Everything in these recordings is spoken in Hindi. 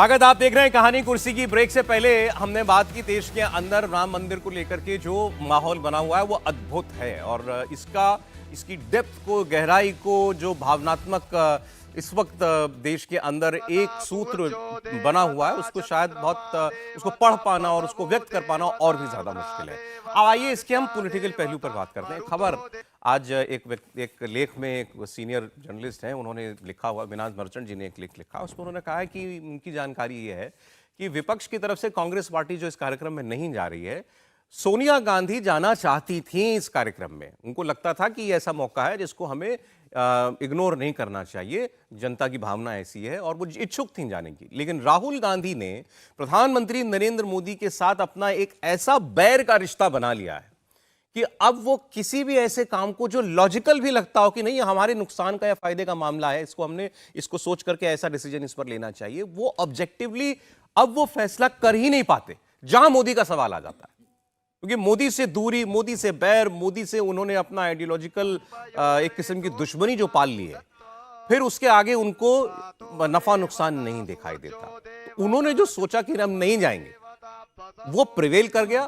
स्वागत, आप देख रहे हैं कहानी कुर्सी की। ब्रेक से पहले हमने बात की देश के अंदर राम मंदिर को लेकर के जो माहौल बना हुआ है वो अद्भुत है और इसकी डेप्थ को, गहराई को, जो भावनात्मक इस वक्त देश के अंदर एक सूत्र बना हुआ है उसको शायद उसको पढ़ पाना और उसको व्यक्त कर पाना और भी ज्यादा मुश्किल है। अब आइए इसके हम पॉलिटिकल पहलू पर बात करते हैं। खबर आज एक लेख में एक सीनियर जर्नलिस्ट हैं, उन्होंने लिखा हुआ, विनाश मर्चेंट जी ने एक लेख लिखा, उसमें उन्होंने कहा है कि उनकी जानकारी ये है कि विपक्ष की तरफ से कांग्रेस पार्टी जो इस कार्यक्रम में नहीं जा रही है, सोनिया गांधी जाना चाहती थी इस कार्यक्रम में। उनको लगता था कि ये ऐसा मौका है जिसको हमें इग्नोर नहीं करना चाहिए, जनता की भावना ऐसी है और वो इच्छुक थी जाने की। लेकिन राहुल गांधी ने प्रधानमंत्री नरेंद्र मोदी के साथ अपना एक ऐसा बैर का रिश्ता बना लिया है कि अब वो किसी भी ऐसे काम को जो लॉजिकल भी लगता हो कि नहीं हमारे नुकसान का या फायदे का मामला है, इसको सोच करके ऐसा डिसीजन इस पर लेना चाहिए, वो ऑब्जेक्टिवली अब वो फैसला कर ही नहीं पाते जहां मोदी का सवाल आ जाता है। क्योंकि मोदी से दूरी, मोदी से बैर, मोदी से उन्होंने अपना आइडियोलॉजिकल एक किस्म की दुश्मनी जो पाल ली है, फिर उसके आगे उनको नफा नुकसान नहीं दिखाई देता। तो उन्होंने जो सोचा कि हम नहीं जाएंगे वो प्रिवेल कर गया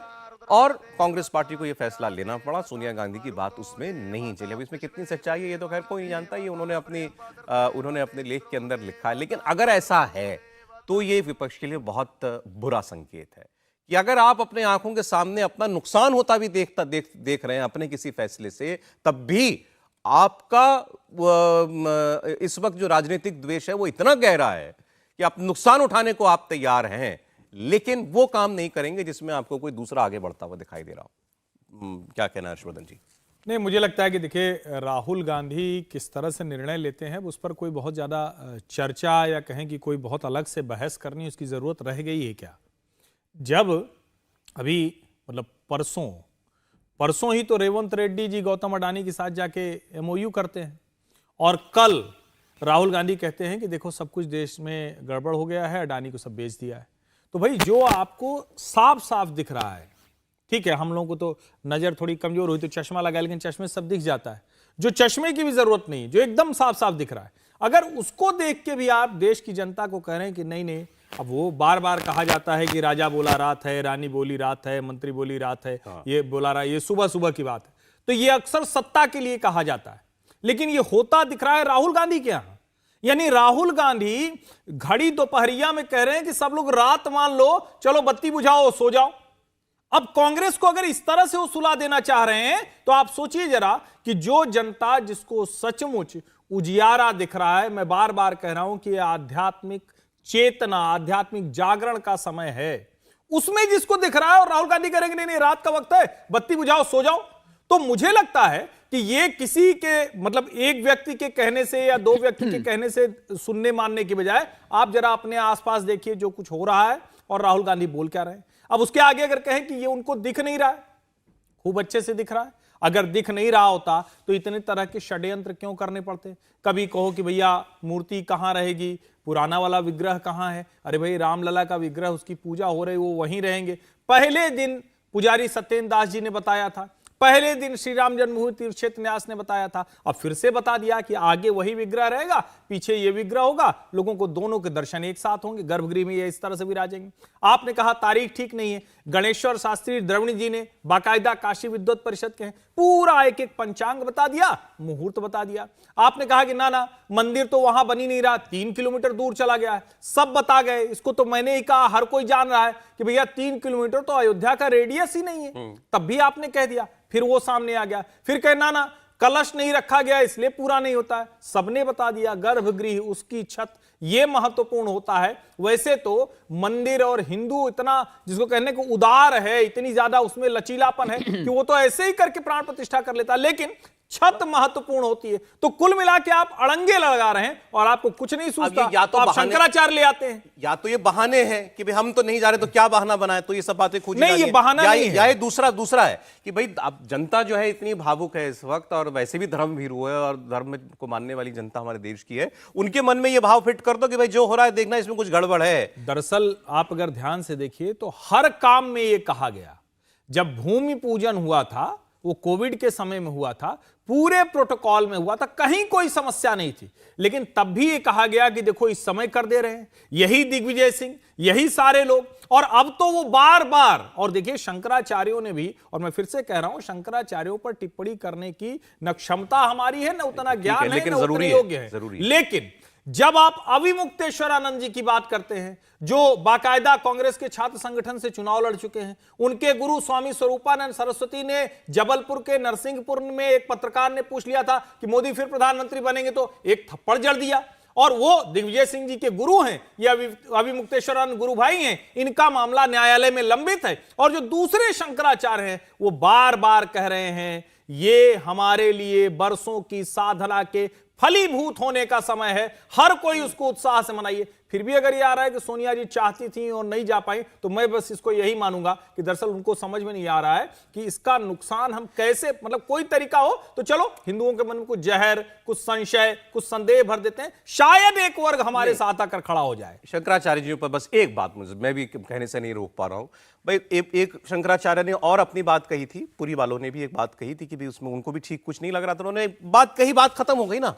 और कांग्रेस पार्टी को यह फैसला लेना पड़ा। सोनिया गांधी की बात उसमें नहीं चली। अब इसमें कितनी सच्चाई है ये तो खैर कोई नहीं जानता, ये उन्होंने अपने लेख के अंदर लिखा है। लेकिन अगर ऐसा है तो ये विपक्ष के लिए बहुत बुरा संकेत है कि अगर आप अपने आंखों के सामने अपना नुकसान होता भी देख रहे हैं अपने किसी फैसले से, तब भी आपका इस वक्त जो राजनीतिक द्वेष है वो इतना गहरा है कि आप नुकसान उठाने को आप तैयार हैं, लेकिन वो काम नहीं करेंगे जिसमें आपको कोई दूसरा आगे बढ़ता हुआ दिखाई दे रहा हो। क्या कहना है हर्षवर्धन जी? नहीं, मुझे लगता है कि देखिए, राहुल गांधी किस तरह से निर्णय लेते हैं उस पर कोई बहुत ज़्यादा चर्चा या कहें कि कोई बहुत अलग से बहस करनी उसकी ज़रूरत रह गई है क्या? जब अभी मतलब परसों ही तो रेवंत रेड्डी जी गौतम अडानी के साथ जाके एमओयू करते हैं और कल राहुल गांधी कहते हैं कि देखो सब कुछ देश में गड़बड़ हो गया है, अडानी को सब बेच दिया है। तो भाई जो आपको साफ साफ दिख रहा है, ठीक है, हम लोगों को तो नजर थोड़ी कमजोर हुई तो चश्मा लगा, लेकिन चश्मे से सब दिख जाता है। जो चश्मे की भी जरूरत नहीं, जो एकदम साफ साफ दिख रहा है, अगर उसको देख के भी आप देश की जनता को कह रहे हैं कि नहीं, अब वो बार बार कहा जाता है कि राजा बोला रात है, रानी बोली रात है, मंत्री बोली रात है, ये बोला रहा, ये सुबह सुबह की बात है। तो ये अक्सर सत्ता के लिए कहा जाता है, लेकिन ये होता दिख रहा है राहुल गांधी के यहां। यानी राहुल गांधी घड़ी दोपहरिया में कह रहे हैं कि सब लोग रात मान लो, चलो बत्ती बुझाओ, सो जाओ। अब कांग्रेस को अगर इस तरह से वो सुला देना चाह रहे हैं तो आप सोचिए जरा कि जो जनता जिसको सचमुच उजियारा दिख रहा है, मैं बार बार कह रहा हूं कि आध्यात्मिक चेतना, आध्यात्मिक जागरण का समय है, उसमें जिसको दिख रहा है और राहुल गांधी करेंगे नहीं रात का वक्त है, बत्ती बुझाओ, सो जाओ। तो मुझे लगता है कि ये किसी के मतलब एक व्यक्ति के कहने से या दो व्यक्ति के कहने से सुनने मानने की बजाय आप जरा अपने आसपास देखिए जो कुछ हो रहा है और राहुल गांधी बोल क्या रहे हैं। अब उसके आगे अगर कहें कि ये उनको दिख नहीं रहा है, खूब अच्छे से दिख रहा है। अगर दिख नहीं रहा होता तो इतने तरह के षड्यंत्र क्यों करने पड़ते? कभी कहो कि भैया मूर्ति कहां रहेगी, पुराना वाला विग्रह कहां है? अरे भाई, रामलला का विग्रह, उसकी पूजा हो रही, वो वहीं रहेंगे। पहले दिन पुजारी सत्येंद्र दास जी ने बताया था, पहले दिन श्री राम जन्मभूमि तीर्थ क्षेत्र न्यास ने बताया था, अब फिर से बता दिया कि आगे वही विग्रह रहेगा, पीछे ये विग्रह होगा, लोगों को दोनों के दर्शन एक साथ होंगे, गर्भगृह में ये इस तरह से विराजेंगे। आपने कहा तारीख ठीक नहीं है, गणेश्वर शास्त्री द्रविड़ जी ने बाकायदा काशी विद्वत परिषद के पूरा एक एक पंचांग बता दिया, मुहूर्त बता दिया। आपने कहा कि ना मंदिर तो वहां बनी नहीं रहा, 3 किलोमीटर दूर चला गया है, सब बता गए। इसको तो मैंने ही कहा, हर कोई जान रहा है कि भैया 3 किलोमीटर तो अयोध्या का रेडियस ही नहीं है, तब भी आपने कह दिया। फिर वो सामने आ गया, फिर कहना ना कलश नहीं रखा गया इसलिए पूरा नहीं होता है, सबने बता दिया। गर्भगृह, उसकी छत, ये महत्वपूर्ण होता है। वैसे तो मंदिर और हिंदू इतना जिसको कहने को उदार है, इतनी ज्यादा उसमें लचीलापन है कि वो तो ऐसे ही करके प्राण प्रतिष्ठा कर लेता है, लेकिन छत महत्वपूर्ण होती है। तो कुल मिला के आप अड़ंगे लगा रहे हैं और आपको कुछ नहीं सूझता, या तो आप शंकराचार्य ले आते हैं, या तो ये बहाने हैं कि भाई हम तो नहीं जा रहे तो क्या बहाना बनाए, तो ये सब बातें खोजी नहीं, ये बहाना नहीं है। या ये दूसरा है कि भाई अब जनता जो है इतनी भावुक है इस वक्त, और वैसे भी धर्म भीरू है और धर्म को मानने वाली जनता हमारे देश की है, उनके मन में ये भाव फिट कर दो कि भाई जो हो रहा है देखना, इसमें कुछ गड़बड़ है। दरअसल आप अगर ध्यान से देखिए तो हर काम में ये कहा गया। जब भूमि पूजन हुआ था वो कोविड के समय में हुआ था, पूरे प्रोटोकॉल में हुआ था, कहीं कोई समस्या नहीं थी। लेकिन तब भी ये कहा गया कि देखो इस समय कर दे रहे हैं, यही दिग्विजय सिंह, यही सारे लोग, और अब तो वो बार बार। और देखिए शंकराचार्यों ने भी, और मैं फिर से कह रहा हूं, शंकराचार्यों पर टिप्पणी करने की न क्षमता हमारी है, न उतना ज्ञान है, न उतने योग्य है। लेकिन जब आप अविमुक्तेश्वरानंद जी की बात करते हैं, जो बाकायदा कांग्रेस के छात्र संगठन से चुनाव लड़ चुके हैं, उनके गुरु स्वामी स्वरूपानंद सरस्वती ने जबलपुर के नरसिंहपुर में एक पत्रकार ने पूछ लिया था कि मोदी फिर प्रधानमंत्री बनेंगे, तो एक थप्पड़ जड़ दिया। और वो दिग्विजय सिंह जी के गुरु हैं, ये अविमुक्तेश्वरानंद गुरु भाई हैं, इनका मामला न्यायालय में लंबित है। और जो दूसरे शंकराचार्य हैं वो बार बार कह रहे हैं ये हमारे लिए बरसों की साधना के फलीभूत होने का समय है, हर कोई उसको उत्साह से मनाइए। फिर भी अगर ये आ रहा है कि सोनिया जी चाहती थी और नहीं जा पाई, तो मैं बस इसको यही मानूंगा कि दरअसल उनको समझ में नहीं आ रहा है कि इसका नुकसान हम कैसे, मतलब कोई तरीका हो तो चलो हिंदुओं के मन में कुछ जहर, कुछ संशय, कुछ संदेह भर देते हैं, शायद एक वर्ग हमारे साथ आकर खड़ा हो जाए। शंकराचार्य जी पर बस एक बात मुझे, मैं भी कहने से नहीं रोक पा रहा हूं भाई। एक शंकराचार्य ने और अपनी बात कही थी, पुरी वालों ने भी एक बात कही थी कि भी उसमें उनको भी ठीक कुछ नहीं लग रहा था, उन्होंने बात कही, बात खत्म हो गई ना।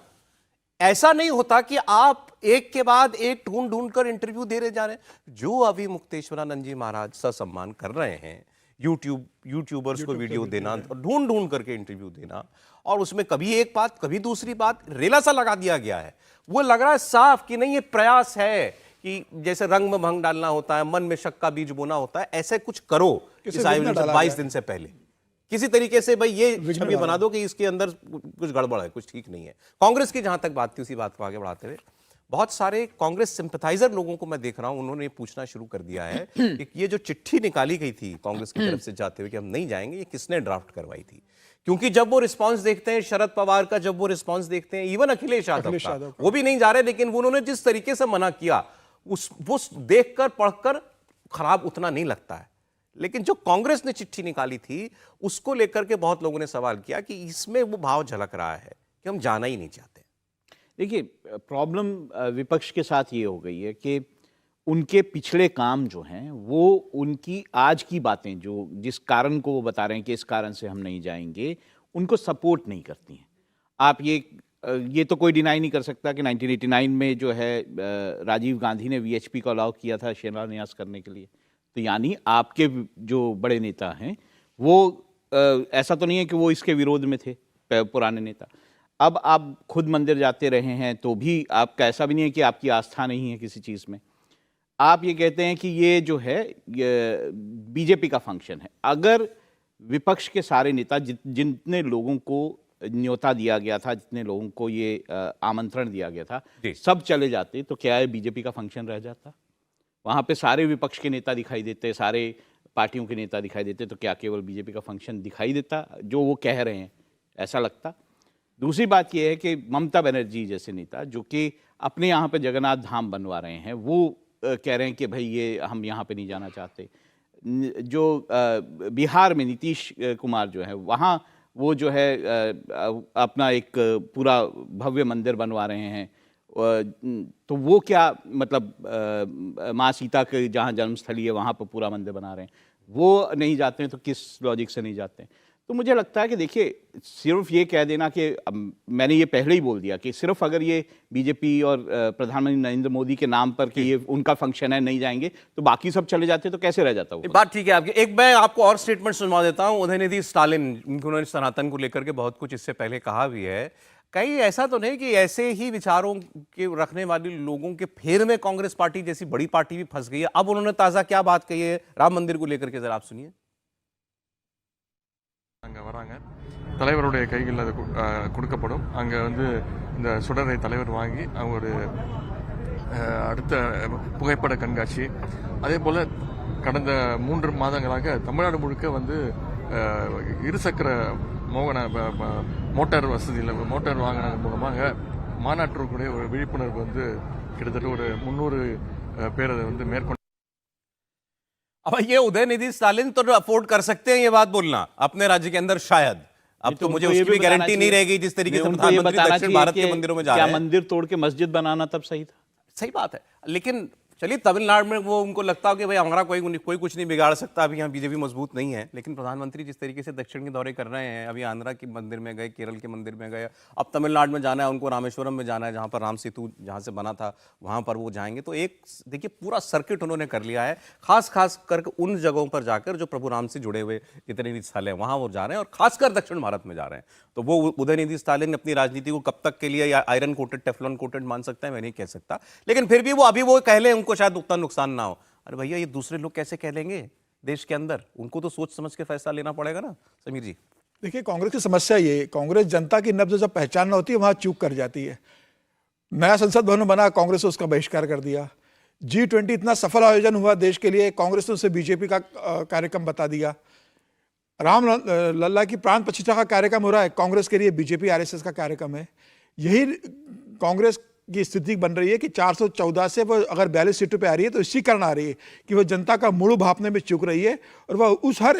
ऐसा नहीं होता कि आप एक के बाद एक ढूंढ ढूंढ कर इंटरव्यू दे रहे जा रहे हैं। जो अभी मुक्तेश्वरानंद जी महाराज ससम्मान कर रहे हैं, यूट्यूबर्स को वीडियो देना, ढूंढ ढूंढ करके इंटरव्यू देना, और उसमें कभी एक बात कभी दूसरी बात, रेला सा लगा दिया गया है। वो लग रहा है साफ कि नहीं, ये प्रयास है कि जैसे रंग में भंग डालना होता है, मन में शक का बीज बोना होता है, ऐसे कुछ करो इस आयोजन से 22 दिन से पहले किसी तरीके से भाई ये छवि बना दो कि इसके अंदर कुछ गड़बड़ है, कुछ ठीक नहीं है। कांग्रेस की जहां तक बात थी, उसी बात को आगे बढ़ाते हुए, बहुत सारे कांग्रेस सिंपैथाइजर लोगों को मैं देख रहा हूं, उन्होंने पूछना शुरू कर दिया है कि ये जो चिट्ठी निकाली गई थी कांग्रेस की तरफ से जाते हुए कि हम नहीं जाएंगे, ये किसने ड्राफ्ट करवाई थी? क्योंकि जब वो रिस्पॉन्स देखते हैं शरद पवार का, जब वो रिस्पॉन्स देखते हैं इवन अखिलेश यादव का, वो भी नहीं जा रहे, लेकिन उन्होंने जिस तरीके से मना किया, वो देखकर पढ़कर खराब उतना नहीं लगता है। लेकिन जो कांग्रेस ने चिट्ठी निकाली थी उसको लेकर के बहुत लोगों ने सवाल किया कि इसमें वो भाव झलक रहा है कि हम जाना ही नहीं चाहते। देखिए, प्रॉब्लम विपक्ष के साथ ये हो गई है कि उनके पिछले काम जो हैं वो उनकी आज की बातें, जो जिस कारण को वो बता रहे हैं कि इस कारण से हम नहीं जाएंगे, उनको सपोर्ट नहीं करती हैं। आप ये तो कोई डिनाई नहीं कर सकता कि 1989 में जो है राजीव गांधी ने वीएचपी को अलाउ किया था शिलान्यास करने के लिए, तो यानी आपके जो बड़े नेता हैं वो ऐसा तो नहीं है कि वो इसके विरोध में थे, पुराने नेता। अब आप खुद मंदिर जाते रहे हैं तो भी आपका ऐसा भी नहीं है कि आपकी आस्था नहीं है किसी चीज़ में। आप ये कहते हैं कि ये जो है बीजेपी का फंक्शन है। अगर विपक्ष के सारे नेता जितने लोगों को न्योता दिया गया था, जितने लोगों को ये आमंत्रण दिया गया था, सब चले जाते तो क्या है बीजेपी का फंक्शन रह जाता? वहाँ पे सारे विपक्ष के नेता दिखाई देते, सारे पार्टियों के नेता दिखाई देते, तो क्या केवल बीजेपी का फंक्शन दिखाई देता जो वो कह रहे हैं? ऐसा लगता। दूसरी बात यह है कि ममता बनर्जी जैसे नेता जो कि अपने यहाँ पे जगन्नाथ धाम बनवा रहे हैं, वो कह रहे हैं कि भाई ये हम यहाँ पे नहीं जाना चाहते। जो बिहार में नीतीश कुमार जो है, वहाँ वो जो है अपना एक पूरा भव्य मंदिर बनवा रहे हैं, तो वो क्या मतलब माँ सीता के जहाँ जन्मस्थली है वहाँ पर पूरा मंदिर बना रहे हैं, वो नहीं जाते हैं तो किस लॉजिक से नहीं जाते हैं? तो मुझे लगता है कि देखिए, सिर्फ ये कह देना कि मैंने ये पहले ही बोल दिया कि सिर्फ अगर ये बीजेपी और प्रधानमंत्री नरेंद्र मोदी के नाम पर कि ये उनका फंक्शन है, नहीं जाएंगे, तो बाकी सब चले जाते तो कैसे रह जाता? वो बात ठीक है आपकी। एक मैं आपको और स्टेटमेंट सुनवा देता हूं। उदयनिधि स्टालिन, उन्होंने सनातन को लेकर के बहुत कुछ इससे पहले कहा भी है। कहीं ऐसा तो नहीं कि ऐसे ही विचारों के रखने वाले लोगों के फेर में कांग्रेस पार्टी जैसी बड़ी पार्टी भी फंस गई है? अब उन्होंने ताजा क्या बात कही है राम मंदिर को लेकर के, जरा आप सुनिए। அங்கே வராங்க, தலைவருடைய கைகளில் அது கொடுக்கப்படும். அங்கே வந்து இந்த சுடரை தலைவர் வாங்கி அவங்க ஒரு அடுத்த புகைப்பட கண்காட்சி, அதே போல் கடந்த 3 மாதங்களாக தமிழ்நாடு முழுக்க வந்து இருசக்கர மோட்டார் வசதியில் மோட்டார் வாகன மூலமாக மாநாட்டிற்குரிய ஒரு விழிப்புணர்வு வந்து கிட்டத்தட்ட ஒரு 300 பேர் அதை வந்து மேற்கொண்டு। अब ये उदयनिधि स्टालिन तो अफोर्ड कर सकते हैं ये बात बोलना अपने राज्य के अंदर, शायद। अब तो मुझे उसकी भी गारंटी नहीं रहेगी जिस तरीके से प्रधानमंत्री दक्षिण भारत के मंदिरों में जा रहे हैं। मंदिर तोड़ के मस्जिद बनाना तब सही था? सही बात है, लेकिन चलिए तमिलनाडु में वो उनको लगता हो कि भाई हमारा कोई कुछ नहीं बिगाड़ सकता, अभी यहाँ बीजेपी मजबूत नहीं है। लेकिन प्रधानमंत्री जिस तरीके से दक्षिण के दौरे कर रहे हैं, अभी आंध्रा के मंदिर में गए, केरल के मंदिर में गए, अब तमिलनाडु में जाना है उनको, रामेश्वरम में जाना है जहाँ पर राम सेतु जहाँ से बना था वहाँ पर वो जाएंगे। तो एक देखिए पूरा सर्किट उन्होंने कर लिया है, खास करके उन जगहों पर जाकर जो प्रभु राम से जुड़े हुए जितने भी स्थल हैं वहाँ वो जा रहे हैं, और खासकर दक्षिण भारत में जा रहे हैं। तो वो उदयनिधि स्टालिन अपनी राजनीति को कब तक के लिए या आयरन कोटेड टेफलॉन कोटेड मान सकता है, मैं नहीं कह सकता, लेकिन फिर भी वो अभी वो कह लें उनको शायद उतना नुकसान ना हो। अरे भैया ये दूसरे लोग कैसे कह लेंगे देश के अंदर, उनको तो सोच समझ के फैसला लेना पड़ेगा ना। समीर जी देखिए, कांग्रेस की समस्या ये, कांग्रेस जनता की नब्ज जब पहचानना होती है वहां चूक कर जाती है। नया संसद भवन बना, कांग्रेस ने उसका बहिष्कार कर दिया। G20 इतना सफल आयोजन हुआ देश के लिए, कांग्रेस ने उसे बीजेपी का कार्यक्रम बता दिया। राम लल्ला की प्राण प्रतिष्ठा का कार्यक्रम हो रहा है, कांग्रेस के लिए बीजेपी आरएसएस का कार्यक्रम है। यही कांग्रेस की स्थिति बन रही है कि 414 से वो अगर 42 सीटों पे आ रही है तो इसी कारण आ रही है कि वो जनता का मुड़ भापने में चूक रही है, और वह उस हर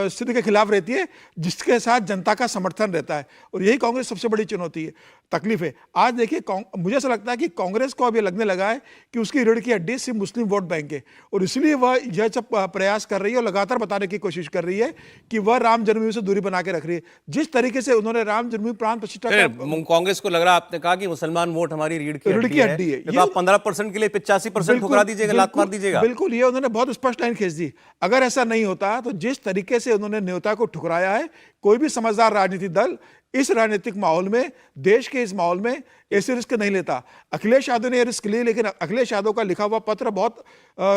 स्थिति के खिलाफ रहती है जिसके साथ जनता का समर्थन रहता है। और यही कांग्रेस सबसे बड़ी चुनौती है, तकलीफ है। आज देखिए, मुझे ऐसा लगता है कि कांग्रेस को अब ये लगने लगा है कि उसकी रीढ़ की हड्डी सिर्फ मुस्लिम वोट बैंक है, और इसलिए वह यह सब प्रयास कर रही है और लगातार बताने की कोशिश कर रही है कि वह राम जन्मभूमि से दूरी बना के रख रही है। जिस तरीके से उन्होंने राम जन्मभूमि प्राण प्रतिष्ठा, कांग्रेस को लग रहा है, आपने कहा कि मुसलमान वोट हमारी रीढ़ की हड्डी है, ये आप 15% के लिए 85% ठुकरा दीजिएगा, लात मार दीजिएगा। बिल्कुल, ये उन्होंने बहुत स्पष्ट लाइन खींच दी। अगर ऐसा नहीं होता तो जिस तरीके से उन्होंने न्योता को ठुकराया है, कोई भी समझदार राजनीतिक दल इस राजनीतिक माहौल में, देश के इस माहौल में ऐसे रिस्क नहीं लेता। अखिलेश यादव ने यह रिस्क लिए, लेकिन अखिलेश यादव का लिखा हुआ पत्र बहुत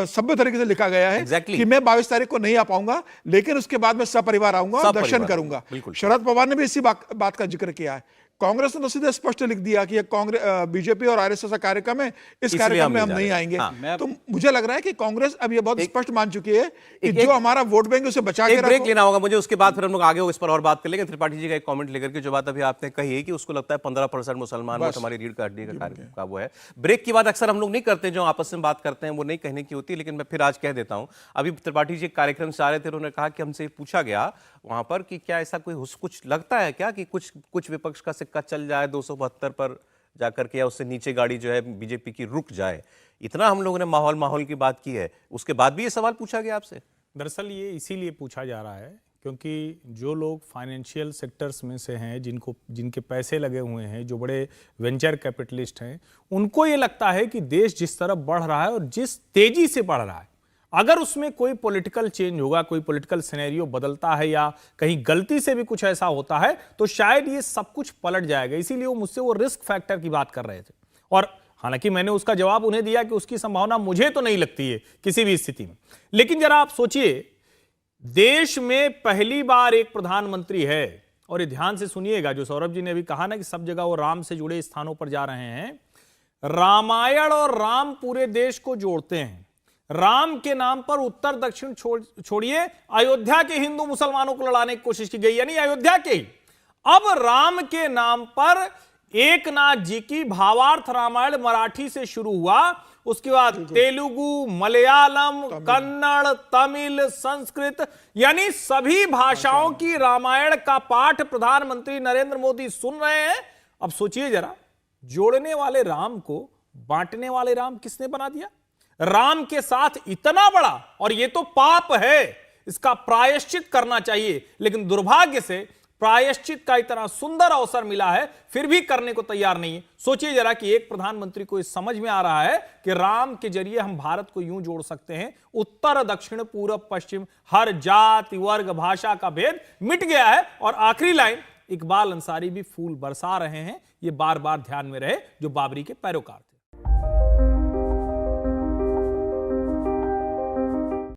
सभ्य तरीके से लिखा गया है कि मैं 22 तारीख को नहीं आ पाऊंगा, लेकिन उसके बाद मैं सपरिवार आऊंगा और दर्शन करूंगा। शरद पवार ने भी इसी बात का जिक्र किया है। कांग्रेस ने तो सीधे स्पष्ट लिख दिया कि कांग्रेस बीजेपी और आरएसएस का कार्यक्रम है, इस कार्यक्रम में हम नहीं आएंगे। तो मुझे लग रहा है कि कांग्रेस अब ये बहुत स्पष्ट मान चुकी है कि जो हमारा वोट बैंक उसे बचा के ब्रेक लेना होगा मुझे, उसके बाद फिर हम लोग आगे इस पर और बात कर लेंगे। त्रिपाठी जी का एक कमेंट लेकर के जो बात अभी आपने कही है कि उसको लगता है 15% मुसलमान वोट हमारी रीढ़ की हड्डी का वो है। ब्रेक की बात अक्सर हम लोग नहीं करते, जो आपस में बात करते हैं वो नहीं कहने की होती, लेकिन मैं फिर आज कह देता हूं। अभी त्रिपाठी जी कार्यक्रम से आ रहे थे, उन्होंने कहा कि हमसे पूछा गया वहां पर कि क्या ऐसा कोई कुछ लगता है क्या कि कुछ विपक्ष का सिक्का चल जाए 272 पर जाकर के, या उससे नीचे गाड़ी जो है बीजेपी की रुक जाए। इतना हम लोगों ने माहौल की बात की है, उसके बाद भी ये सवाल पूछा गया आपसे। दरअसल ये इसीलिए पूछा जा रहा है क्योंकि जो लोग फाइनेंशियल सेक्टर्स में से हैं, जिनके पैसे लगे हुए हैं, जो बड़े वेंचर कैपिटलिस्ट हैं, उनको ये लगता है कि देश जिस तरफ बढ़ रहा है और जिस तेजी से बढ़ रहा है, अगर उसमें कोई पॉलिटिकल चेंज होगा, कोई पॉलिटिकल सिनेरियो बदलता है या कहीं गलती से भी कुछ ऐसा होता है तो शायद ये सब कुछ पलट जाएगा। इसीलिए वो मुझसे वो रिस्क फैक्टर की बात कर रहे थे, और हालांकि मैंने उसका जवाब उन्हें दिया कि उसकी संभावना मुझे तो नहीं लगती है किसी भी स्थिति में। लेकिन जरा आप सोचिए, देश में पहली बार एक प्रधानमंत्री है, और ये ध्यान से सुनिएगा, जो सौरभ जी ने अभी कहा ना कि सब जगह वो राम से जुड़े स्थानों पर जा रहे हैं। रामायण और राम पूरे देश को जोड़ते हैं। राम के नाम पर उत्तर दक्षिण छोड़िए, अयोध्या के हिंदू मुसलमानों को लड़ाने की कोशिश की गई, यानी अयोध्या के ही। अब राम के नाम पर एकनाथ जी की भावार्थ रामायण मराठी से शुरू हुआ, उसके बाद तेलुगु, मलयालम, कन्नड़, तमिल, संस्कृत, यानी सभी भाषाओं की रामायण का पाठ प्रधानमंत्री नरेंद्र मोदी सुन रहे हैं। अब सोचिए जरा, जोड़ने वाले राम को बांटने वाले राम किसने बना दिया? राम के साथ इतना बड़ा, और ये तो पाप है, इसका प्रायश्चित करना चाहिए, लेकिन दुर्भाग्य से प्रायश्चित का इतना सुंदर अवसर मिला है फिर भी करने को तैयार नहीं है। सोचिए जरा कि एक प्रधानमंत्री को इस समझ में आ रहा है कि राम के जरिए हम भारत को यूं जोड़ सकते हैं, उत्तर दक्षिण पूर्व पश्चिम हर जाति वर्ग भाषा का भेद मिट गया है। और आखिरी लाइन, इकबाल अंसारी भी फूल बरसा रहे हैं, ये बार बार ध्यान में रहे, जो बाबरी के पैरोकार थे।